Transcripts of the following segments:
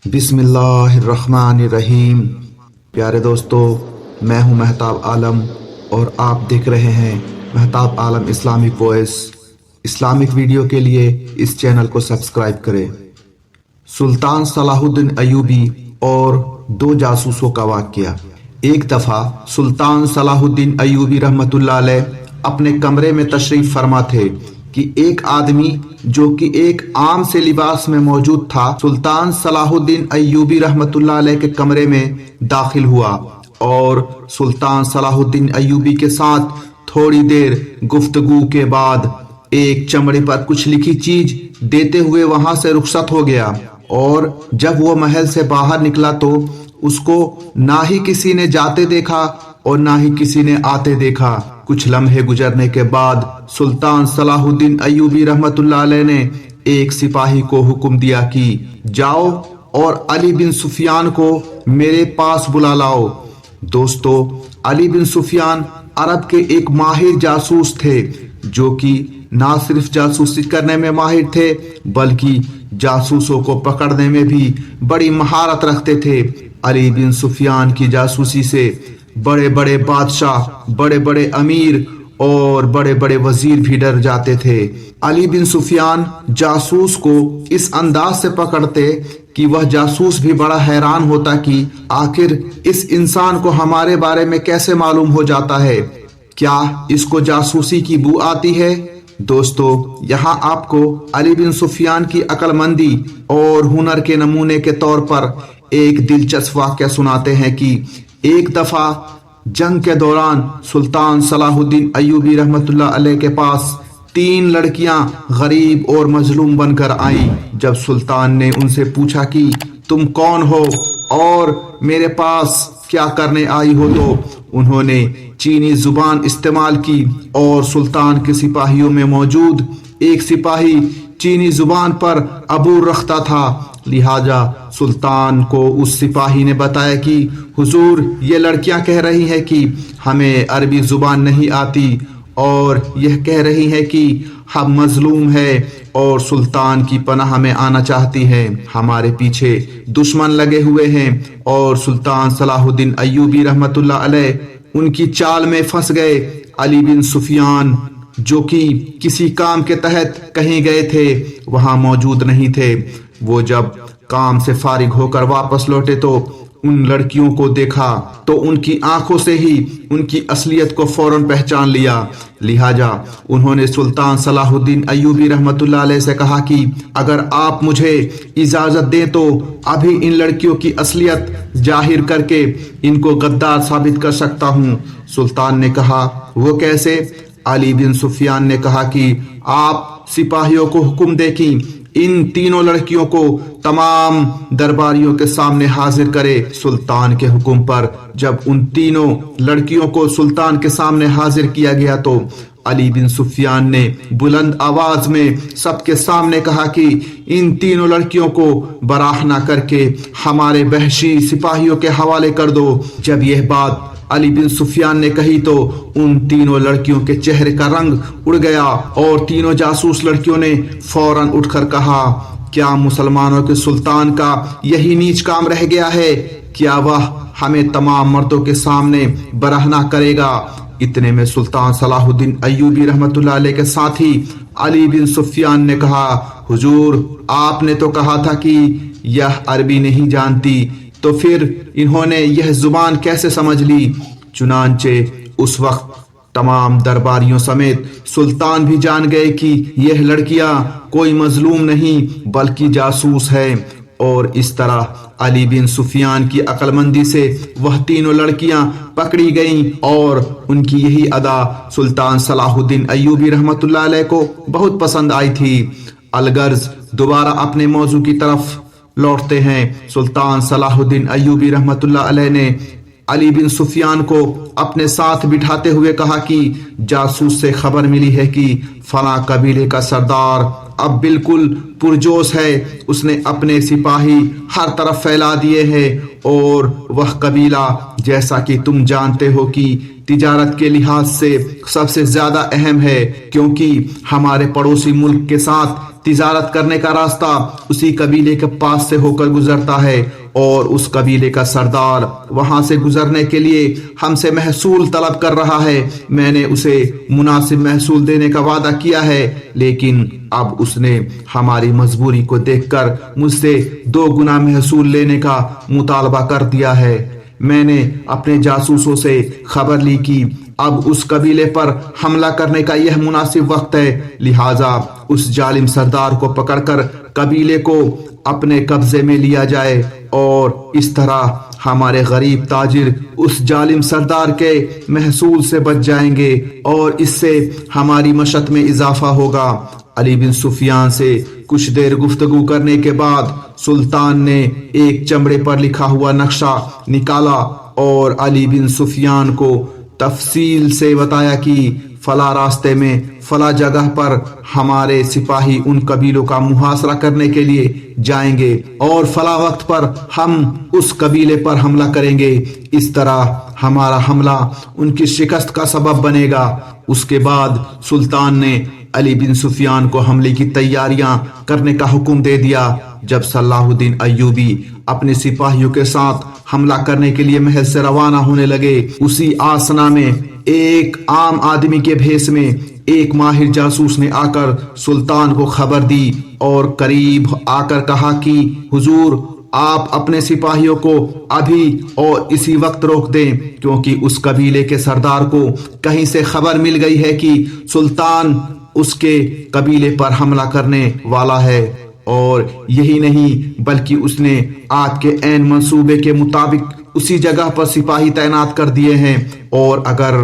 بسم اللہ الرحمن الرحیم۔ پیارے دوستو، میں ہوں مہتاب عالم اور آپ دیکھ رہے ہیں مہتاب عالم اسلامک وائس۔ اسلامک ویڈیو کے لیے اس چینل کو سبسکرائب کریں۔ سلطان صلاح الدین ایوبی اور دو جاسوسوں کا واقعہ۔ ایک دفعہ سلطان صلاح الدین ایوبی رحمۃ اللہ علیہ اپنے کمرے میں تشریف فرما تھے کہ ایک آدمی جو کہ ایک عام سے لباس میں موجود تھا سلطان صلاح الدین ایوبی رحمۃ اللہ علیہ کے کمرے میں داخل ہوا اور سلطان صلاح الدین ایوبی کے ساتھ تھوڑی دیر گفتگو کے بعد ایک چمڑے پر کچھ لکھی چیز دیتے ہوئے وہاں سے رخصت ہو گیا۔ اور جب وہ محل سے باہر نکلا تو اس کو نہ ہی کسی نے جاتے دیکھا اور نہ ہی کسی نے آتے دیکھا۔ کچھ لمحے گزرنے کے بعد سلطان صلاح الدین ایوبی رحمۃ اللہ علیہ نے ایک سپاہی کو حکم دیا کہ جاؤ اور علی بن سفیان کو میرے پاس بلا لاؤ۔ دوستو، علی بن سفیان عرب کے ایک ماہر جاسوس تھے جو کہ نہ صرف جاسوسی کرنے میں ماہر تھے بلکہ جاسوسوں کو پکڑنے میں بھی بڑی مہارت رکھتے تھے۔ علی بن سفیان کی جاسوسی سے بڑے بڑے بادشاہ، بڑے بڑے امیر اور بڑے بڑے وزیر بھی ڈر جاتے تھے۔ علی بن سفیان جاسوس کو اس انداز سے پکڑتے کہ وہ جاسوس بھی بڑا حیران ہوتا کہ آخر اس انسان کو ہمارے بارے میں کیسے معلوم ہو جاتا ہے، کیا اس کو جاسوسی کی بو آتی ہے؟ دوستو، یہاں آپ کو علی بن سفیان کی عقل مندی اور ہنر کے نمونے کے طور پر ایک دلچسپ واقعہ سناتے ہیں کہ ایک دفعہ جنگ کے دوران سلطان صلاح الدین ایوبی رحمۃ اللہ علیہ کے پاس 3 لڑکیاں غریب اور مظلوم بن کر آئیں۔ جب سلطان نے ان سے پوچھا کہ تم کون ہو اور میرے پاس کیا کرنے آئی ہو تو انہوں نے چینی زبان استعمال کی اور سلطان کے سپاہیوں میں موجود ایک سپاہی چینی زبان پر عبور رکھتا تھا، لہذا سلطان کو اس سپاہی نے بتایا کہ حضور، یہ لڑکیاں کہہ رہی ہیں کہ ہمیں عربی زبان نہیں آتی اور یہ کہہ رہی ہیں کہ ہم مظلوم ہے اور سلطان کی پناہ میں آنا چاہتی ہیں، ہمارے پیچھے دشمن لگے ہوئے ہیں۔ اور سلطان صلاح الدین ایوبی رحمۃ اللہ علیہ ان کی چال میں پھنس گئے۔ علی بن سفیان جو کہ کسی کام کے تحت کہیں گئے تھے وہاں موجود نہیں تھے۔ وہ جب کام سے فارغ ہو کر واپس لوٹے تو ان لڑکیوں کو دیکھا تو ان کی آنکھوں سے ہی ان کی اصلیت کو فوراً پہچان لیا، لہذا انہوں نے سلطان صلاح الدین ایوبی رحمۃ اللہ علیہ سے کہا کہ اگر آپ مجھے اجازت دیں تو ابھی ان لڑکیوں کی اصلیت ظاہر کر کے ان کو غدار ثابت کر سکتا ہوں۔ سلطان نے کہا، وہ کیسے؟ علی بن سفیان نے کہا کہ آپ سپاہیوں کو حکم دے کہ ان 3 لڑکیوں کو تمام درباریوں کے سامنے حاضر کرے۔ سلطان کے حکم پر جب ان 3 لڑکیوں کو سلطان کے سامنے حاضر کیا گیا تو علی بن سفیان نے بلند آواز میں سب کے سامنے کہا کہ ان 3 لڑکیوں کو براہ نہ کر کے ہمارے وحشی سپاہیوں کے حوالے کر دو۔ جب یہ بات علی بن سفیان نے کہی تو ان 3 لڑکیوں کے چہرے کا رنگ اڑ گیا اور 3 جاسوس لڑکیوں نے فوراً اٹھ کر کہا، کیا مسلمانوں کے سلطان کا یہی نیچ کام رہ گیا ہے؟ کیا وہ ہمیں تمام مردوں کے سامنے برہنہ کرے گا؟ اتنے میں سلطان صلاح الدین ایوبی رحمۃ اللہ علیہ کے ساتھی علی بن سفیان نے کہا، حضور، آپ نے تو کہا تھا کہ یہ عربی نہیں جانتی، تو پھر انہوں نے یہ زبان کیسے سمجھ لی؟ چنانچہ اس وقت تمام درباریوں سمیت سلطان بھی جان گئے کہ یہ لڑکیاں کوئی مظلوم نہیں بلکہ جاسوس ہے۔ اور اس طرح علی بن سفیان کی عقل مندی سے وہ 3 لڑکیاں پکڑی گئیں اور ان کی یہی ادا سلطان صلاح الدین ایوبی رحمۃ اللہ علیہ کو بہت پسند آئی تھی۔ الغرض دوبارہ اپنے موضوع کی طرف لوٹتے ہیں۔ سلطان صلاح الدین ایوبی رحمۃ اللہ علیہ نے علی بن سفیان کو اپنے ساتھ بٹھاتے ہوئے کہا کہ جاسوس سے خبر ملی ہے کہ فلاں قبیلے کا سردار اب بالکل پرجوش ہے، اس نے اپنے سپاہی ہر طرف پھیلا دیے ہیں اور وہ قبیلہ جیسا کہ تم جانتے ہو کہ تجارت کے لحاظ سے سب سے زیادہ اہم ہے، کیونکہ ہمارے پڑوسی ملک کے ساتھ تجارت کرنے کا راستہ اسی قبیلے کے پاس سے ہو کر گزرتا ہے اور اس قبیلے کا سردار وہاں سے گزرنے کے لیے ہم سے محصول طلب کر رہا ہے۔ میں نے اسے مناسب محصول دینے کا وعدہ کیا ہے، لیکن اب اس نے ہماری مجبوری کو دیکھ کر مجھ سے 2 گنا محصول لینے کا مطالبہ کر دیا ہے۔ میں نے اپنے جاسوسوں سے خبر لی کہ اب اس قبیلے پر حملہ کرنے کا یہ مناسب وقت ہے، لہٰذا اس ظالم سردار کو پکڑ کر قبیلے کو اپنے قبضے میں لیا جائے، اور اس طرح ہمارے غریب تاجر اس ظالم سردار کے محصول سے بچ جائیں گے اور اس سے ہماری معیشت میں اضافہ ہوگا۔ علی بن سفیان سے کچھ دیر گفتگو کرنے کے بعد سلطان نے ایک چمڑے پر لکھا ہوا نقشہ نکالا اور علی بن سفیان کو تفصیل سے بتایا کہ فلاں راستے میں فلاں جگہ پر ہمارے سپاہی ان قبیلوں کا محاصرہ کرنے کے لیے جائیں گے اور فلاں وقت پر ہم اس قبیلے پر حملہ کریں گے۔ اس طرح ہمارا حملہ ان کی شکست کا سبب بنے گا۔ اس کے بعد سلطان نے علی بن سفیان کو حملے کی تیاریاں کرنے کا حکم دے دیا۔ جب صلاح الدین ایوبی اپنے سپاہیوں کے ساتھ حملہ کرنے کے لیے محل سے روانہ ہونے لگے، اسی آسنا میں ایک عام آدمی کے بھیس میں ایک ماہر جاسوس نے آ کر سلطان کو خبر دی اور قریب آ کر کہا کہ حضور، آپ اپنے سپاہیوں کو ابھی اور اسی وقت روک دیں، کیونکہ اس قبیلے کے سردار کو کہیں سے خبر مل گئی ہے کہ سلطان اس کے قبیلے پر حملہ کرنے والا ہے، اور یہی نہیں بلکہ اس نے آپ کے عین منصوبے کے مطابق اسی جگہ پر سپاہی تعینات کر دیے ہیں، اور اگر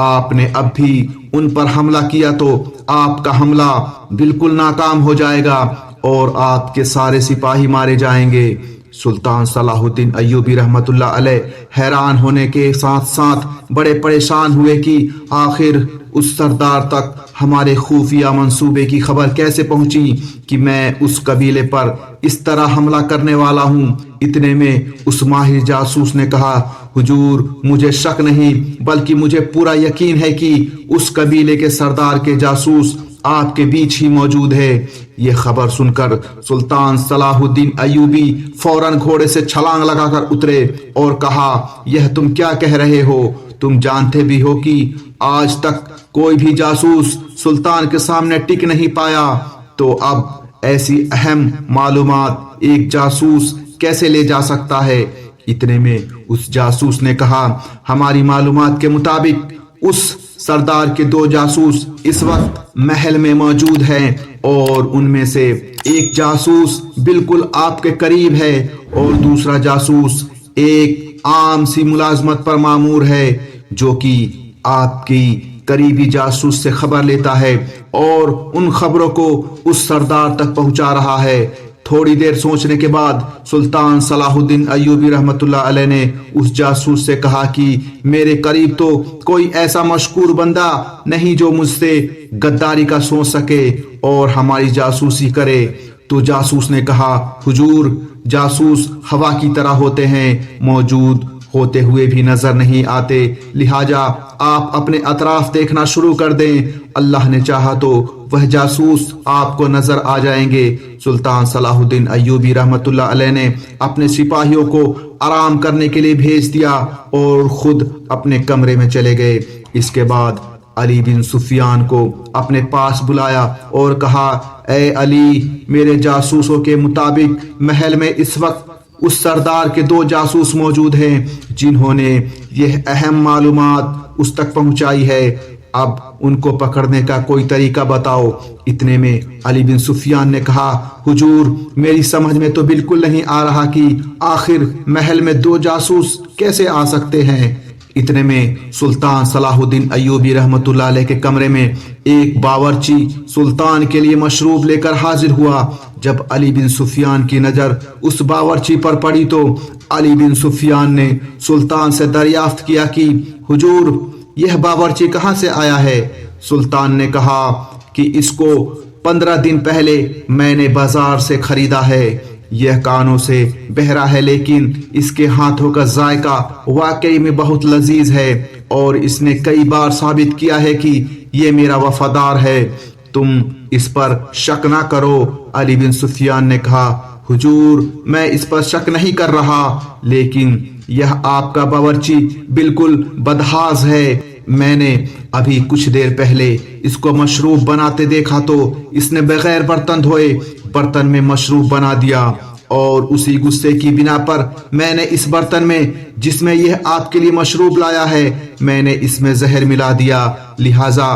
آپ نے اب بھی ان پر حملہ کیا تو آپ کا حملہ بالکل ناکام ہو جائے گا اور آپ کے سارے سپاہی مارے جائیں گے۔ سلطان صلاح الدین ایوبی رحمت اللہ علیہ حیران ہونے کے ساتھ ساتھ بڑے پریشان ہوئے کہ آخر اس سردار تک ہمارے خفیہ منصوبے کی خبر کیسے پہنچی کہ میں اس قبیلے پر اس طرح حملہ کرنے والا ہوں۔ اتنے میں اس ماہر جاسوس نے کہا، حضور، مجھے شک نہیں بلکہ مجھے پورا یقین ہے کہ اس قبیلے کے سردار کے جاسوس آپ کے بیچ ہی موجود ہے۔ یہ خبر سن کر سلطان صلاح الدین ایوبی فوراً گھوڑے سے چھلانگ لگا کر اترے اور کہا، یہ تم کیا کہہ رہے ہو؟ تم جانتے بھی ہو کہ آج تک کوئی بھی جاسوس سلطان کے سامنے ٹک نہیں پایا، تو اب ایسی اہم معلومات ایک جاسوس کیسے لے جا سکتا ہے؟ اتنے میں اس جاسوس نے کہا، ہماری معلومات کے مطابق اس سردار کے 2 جاسوس اس وقت محل میں موجود ہیں، اور ان میں سے ایک جاسوس بالکل آپ کے قریب ہے اور دوسرا جاسوس ایک عام سی ملازمت پر مامور ہے جو کہ آپ کی قریبی جاسوس سے خبر لیتا ہے اور ان خبروں کو اس سردار تک پہنچا رہا ہے۔ تھوڑی دیر سوچنے کے بعد سلطان صلاح الدین ایوبی رحمت اللہ علیہ نے اس جاسوس سے کہا کہ میرے قریب تو کوئی ایسا مشکور بندہ نہیں جو مجھ سے غداری کا سوچ سکے اور ہماری جاسوسی کرے۔ تو جاسوس نے کہا، حضور، جاسوس ہوا کی طرح ہوتے ہیں، موجود ہوتے ہوئے بھی نظر نہیں آتے، لہٰذا آپ اپنے اطراف دیکھنا شروع کر دیں، اللہ نے چاہا تو وہ جاسوس آپ کو نظر آ جائیں گے۔ سلطان صلاح الدین ایوبی رحمت اللہ علیہ نے اپنے سپاہیوں کو آرام کرنے کے لیے بھیج دیا اور خود اپنے کمرے میں چلے گئے۔ اس کے بعد علی بن سفیان کو اپنے پاس بلایا اور کہا، اے علی، میرے جاسوسوں کے مطابق محل میں اس وقت اس سردار کے 2 جاسوس موجود ہیں جنہوں نے یہ اہم معلومات اس تک پہنچائی ہے، اب ان کو پکڑنے کا کوئی طریقہ بتاؤ۔ اتنے میں علی بن سفیان نے کہا، حضور، میری سمجھ میں تو بالکل نہیں آ رہا کہ آخر محل میں 2 جاسوس کیسے آ سکتے ہیں۔ اتنے میں سلطان صلاح الدین ایوبی رحمت اللہ علیہ کے کمرے میں ایک باورچی سلطان کے لیے مشروب لے کر حاضر ہوا۔ جب علی بن سفیان کی نظر اس باورچی پر پڑی تو علی بن سفیان نے سلطان سے دریافت کیا کہ حضور، یہ باورچی کہاں سے آیا ہے؟ سلطان نے کہا کہ اس کو 15 دن پہلے میں نے بازار سے خریدا ہے، یہ کانوں سے بہرا ہے لیکن اس کے ہاتھوں کا ذائقہ واقعی میں بہت لذیذ ہے اور اس نے کئی بار ثابت کیا ہے کہ یہ میرا وفادار ہے۔ تم اس پر شک نہ کرو۔ علی بن سفیان نے کہا حضور میں اس پر شک نہیں کر رہا، لیکن یہ آپ کا باورچی بالکل بدحاظ ہے۔ میں نے ابھی کچھ دیر پہلے اس کو مشروب بناتے دیکھا تو اس نے بغیر برتن دھوئے برتن میں مشروب بنا دیا، اور اسی غصے کی بنا پر میں نے اس برتن میں جس میں یہ آپ کے لیے مشروب لایا ہے میں نے اس میں زہر ملا دیا، لہٰذا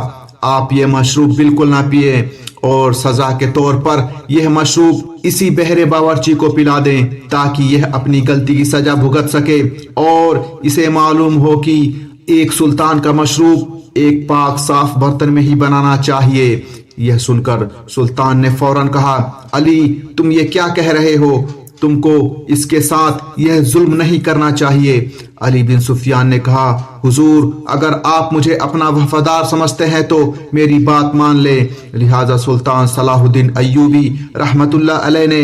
آپ یہ مشروب بالکل نہ پیئے، اور سزا کے طور پر یہ مشروب اسی بہرے باورچی کو پلا دیں تاکہ یہ اپنی غلطی کی سزا بھگت سکے، اور اسے معلوم ہو کہ ایک سلطان کا مشروب ایک پاک صاف برتن میں ہی بنانا چاہیے۔ یہ سن کر سلطان نے فوراً کہا علی تم یہ کیا کہہ رہے ہو، تم کو اس کے ساتھ یہ ظلم نہیں کرنا چاہیے۔ علی بن سفیان نے کہا حضور اگر آپ مجھے اپنا وفادار سمجھتے ہیں تو میری بات مان لیں۔ لہٰذا سلطان صلاح الدین ایوبی رحمت اللہ علیہ نے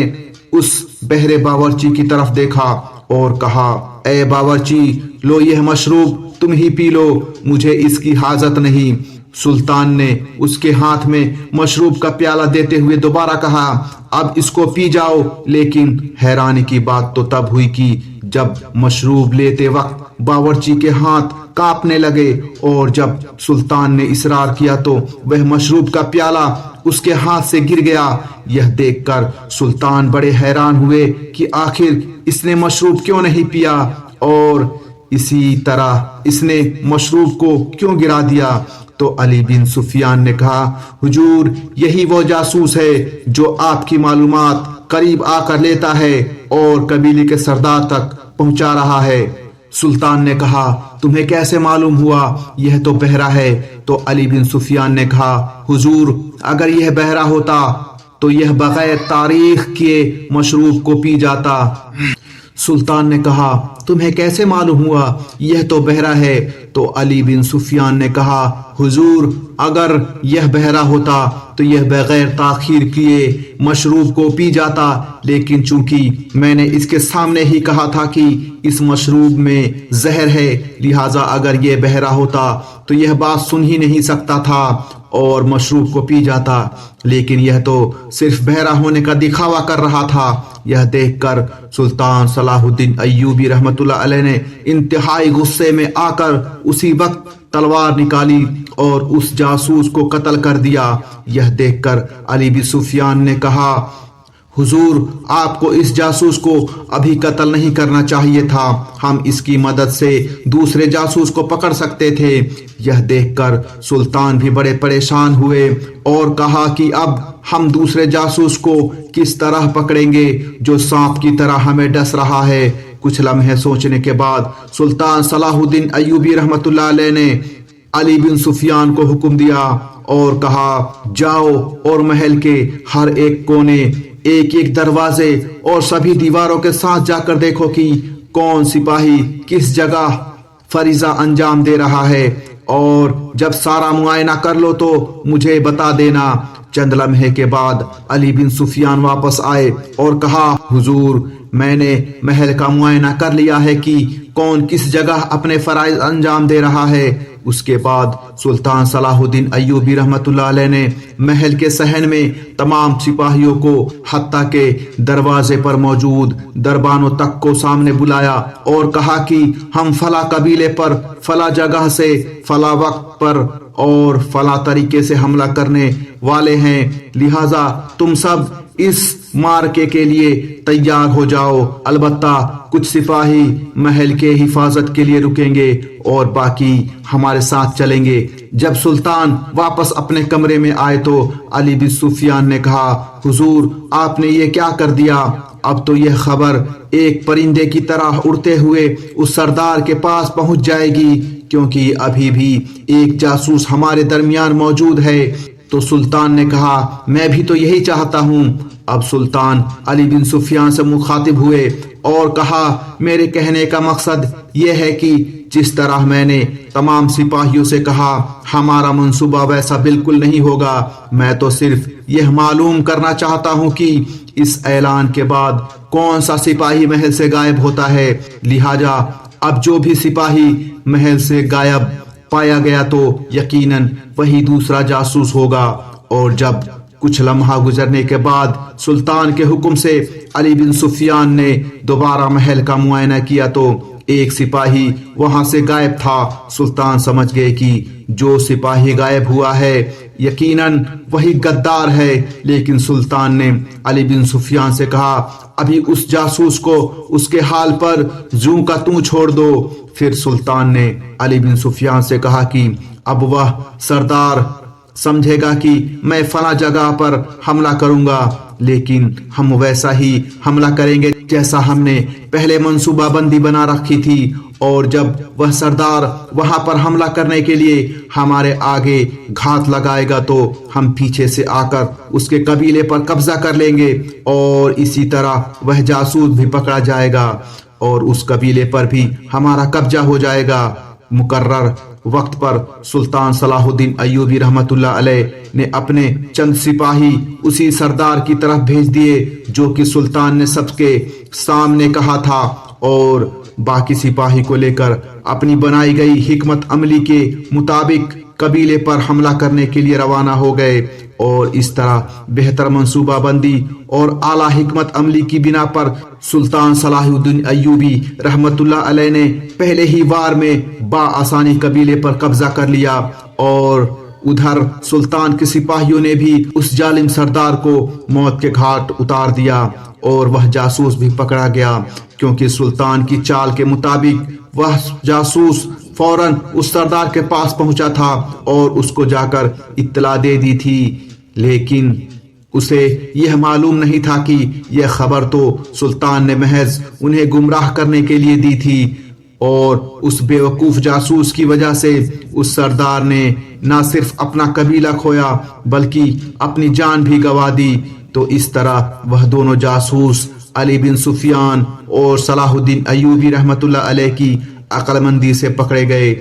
اس بہرے باورچی کی طرف دیکھا اور کہا اے باورچی لو یہ مشروب تم ہی پی لو، مجھے اس کی حاجت نہیں۔ سلطان نے اس کے ہاتھ میں مشروب کا پیالہ دیتے ہوئے دوبارہ کہا اب اس کو پی جاؤ، لیکن حیرانی کی بات تو تب ہوئی کہ جب مشروب لیتے وقت باورچی کے ہاتھ کانپنے لگے، اور جب سلطان نے اصرار کیا تو وہ مشروب کا پیالہ اس کے ہاتھ سے گر گیا۔ یہ دیکھ کر سلطان بڑے حیران ہوئے کہ آخر اس نے مشروب کیوں نہیں پیا، اور اسی طرح اس نے مشروب کو کیوں گرا دیا۔ تو علی بن سفیان نے کہا حضور یہی وہ جاسوس ہے جو آپ کی معلومات قریب آ کر لیتا ہے اور قبیلے کے سردار تک پہنچا رہا ہے۔ سلطان نے کہا تمہیں کیسے معلوم ہوا یہ تو بہرا ہے؟ تو علی بن سفیان نے کہا حضور اگر یہ بہرا ہوتا تو یہ بغیر تاریخ کیے مشروب کو پی جاتا۔ سلطان نے کہا تمہیں کیسے معلوم ہوا یہ تو بہرا ہے؟ تو علی بن سفیان نے کہا حضور اگر یہ بہرا ہوتا تو یہ بغیر تاخیر کیے مشروب کو پی جاتا، لیکن چونکہ میں نے اس کے سامنے ہی کہا تھا کہ اس مشروب میں زہر ہے، لہٰذا اگر یہ بہرا ہوتا تو یہ بات سن ہی نہیں سکتا تھا اور مشروب کو پی جاتا، لیکن یہ تو صرف بہرا ہونے کا دکھاوا کر رہا تھا۔ یہ دیکھ کر سلطان صلاح الدین ایوبی رحمت اللہ علیہ نے انتہائی غصے میں آ کر اسی وقت تلوار نکالی اور اس جاسوس کو قتل کر دیا۔ یہ دیکھ کر علی بن سفیان نے کہا حضور آپ کو اس جاسوس کو ابھی قتل نہیں کرنا چاہیے تھا، ہم اس کی مدد سے دوسرے جاسوس کو پکڑ سکتے تھے۔ یہ دیکھ کر سلطان بھی بڑے پریشان ہوئے اور کہا کہ اب ہم دوسرے جاسوس کو کس طرح پکڑیں گے جو سانپ کی طرح ہمیں ڈس رہا ہے۔ کچھ لمحے سوچنے کے بعد سلطان صلاح الدین ایوبی رحمت اللہ علیہ نے علی بن سفیان کو حکم دیا اور کہا جاؤ اور محل کے ہر ایک کونے، ایک ایک دروازے اور سبھی دیواروں کے ساتھ جا کر دیکھو کہ کون سپاہی کس جگہ فریضہ انجام دے رہا ہے، اور جب سارا معائنہ کر لو تو مجھے بتا دینا۔ چند لمحے کے بعد علی بن سفیان واپس آئے اور کہا حضور میں نے محل کا معائنہ کر لیا ہے کہ کون کس جگہ اپنے فرائض انجام دے رہا ہے۔ اس کے بعد سلطان صلاح الدین ایوبی رحمت اللہ علیہ نے محل کے صحن میں تمام سپاہیوں کو حتیٰ کہ دروازے پر موجود دربانوں تک کو سامنے بلایا اور کہا کہ ہم فلاں قبیلے پر فلاں جگہ سے فلاں وقت پر اور فلاں طریقے سے حملہ کرنے والے ہیں، لہٰذا تم سب اس مارکے کے لیے تیار ہو جاؤ، البتہ کچھ سپاہی محل کے حفاظت کے لیے رکیں گے اور باقی ہمارے ساتھ چلیں گے۔ جب سلطان واپس اپنے کمرے میں آئے تو علی بن سفیان نے کہا حضور آپ نے یہ کیا کر دیا؟ اب تو یہ خبر ایک پرندے کی طرح اڑتے ہوئے اس سردار کے پاس پہنچ جائے گی، کیونکہ ابھی بھی ایک جاسوس ہمارے درمیان موجود ہے۔ تو سلطان نے کہا میں بھی تو یہی چاہتا ہوں۔ اب سلطان علی بن سفیان سے مخاطب ہوئے اور کہا میرے کہنے کا مقصد یہ ہے کہ جس طرح میں نے تمام سپاہیوں سے کہا ہمارا منصوبہ ویسا بالکل نہیں ہوگا، میں تو صرف یہ معلوم کرنا چاہتا ہوں کہ اس اعلان کے بعد کون سا سپاہی محل سے غائب ہوتا ہے، لہٰذا اب جو بھی سپاہی محل سے غائب پایا گیا تو یقیناً وہی دوسرا جاسوس ہوگا، اور جب کچھ لمحہ گزرنے کے بعد سلطان کے حکم سے علی بن سفیان نے دوبارہ محل کا معائنہ کیا تو ایک سپاہی وہاں سے غائب تھا۔ سلطان سمجھ گئے کہ جو سپاہی غائب ہوا ہے یقیناً وہی غدار ہے، لیکن سلطان نے علی بن سفیان سے کہا ابھی اس جاسوس کو اس کے حال پر زوں کا توں چھوڑ دو۔ پھر سلطان نے علی بن سفیان سے کہا کہ اب وہ سردار سمجھے گا کہ میں فلاں جگہ پر حملہ کروں گا، لیکن ہم ویسا ہی حملہ کریں گے جیسا ہم نے پہلے منصوبہ بندی بنا رکھی تھی، اور جب وہ سردار وہاں پر حملہ کرنے کے لیے ہمارے آگے گھات لگائے گا تو ہم پیچھے سے آ کر اس کے قبیلے پر قبضہ کر لیں گے، اور اسی طرح وہ جاسوس بھی پکڑا جائے گا اور اس قبیلے پر بھی ہمارا قبضہ ہو جائے گا۔ مقرر وقت پر سلطان صلاح الدین ایوبی رحمت اللہ علیہ نے اپنے چند سپاہی اسی سردار کی طرف بھیج دیے جو کہ سلطان نے سب کے سامنے کہا تھا، اور باقی سپاہی کو لے کر اپنی بنائی گئی حکمت عملی کے مطابق قبیلے پر حملہ کرنے کے لیے روانہ ہو گئے، اور اس طرح بہتر منصوبہ بندی اور اعلیٰ حکمت عملی کی بنا پر سلطان صلاح الدین ایوبی رحمت اللہ علیہ نے پہلے ہی وار میں بآسانی قبیلے پر قبضہ کر لیا، اور ادھر سلطان کے سپاہیوں نے بھی اس ظالم سردار کو موت کے گھاٹ اتار دیا، اور وہ جاسوس بھی پکڑا گیا، کیونکہ سلطان کی چال کے مطابق وہ جاسوس فوراً اس سردار کے پاس پہنچا تھا اور اس کو جا کر اطلاع دے دی تھی، لیکن اسے یہ معلوم نہیں تھا کہ یہ خبر تو سلطان نے محض انہیں گمراہ کرنے کے لیے دی تھی، اور اس بے وقوف جاسوس کی وجہ سے اس سردار نے نہ صرف اپنا قبیلہ کھویا بلکہ اپنی جان بھی گنوا دی۔ تو اس طرح وہ دونوں جاسوس علی بن سفیان اور صلاح الدین ایوبی رحمت اللہ علیہ کی عقل مندی سے پکڑے گئے۔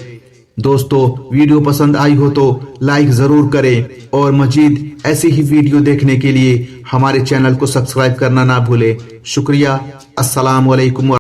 دوستو، ویڈیو پسند آئی ہو تو لائک ضرور کریں، اور مزید ایسی ہی ویڈیو دیکھنے کے لیے ہمارے چینل کو سبسکرائب کرنا نہ بھولیں۔ شکریہ۔ السلام علیکم۔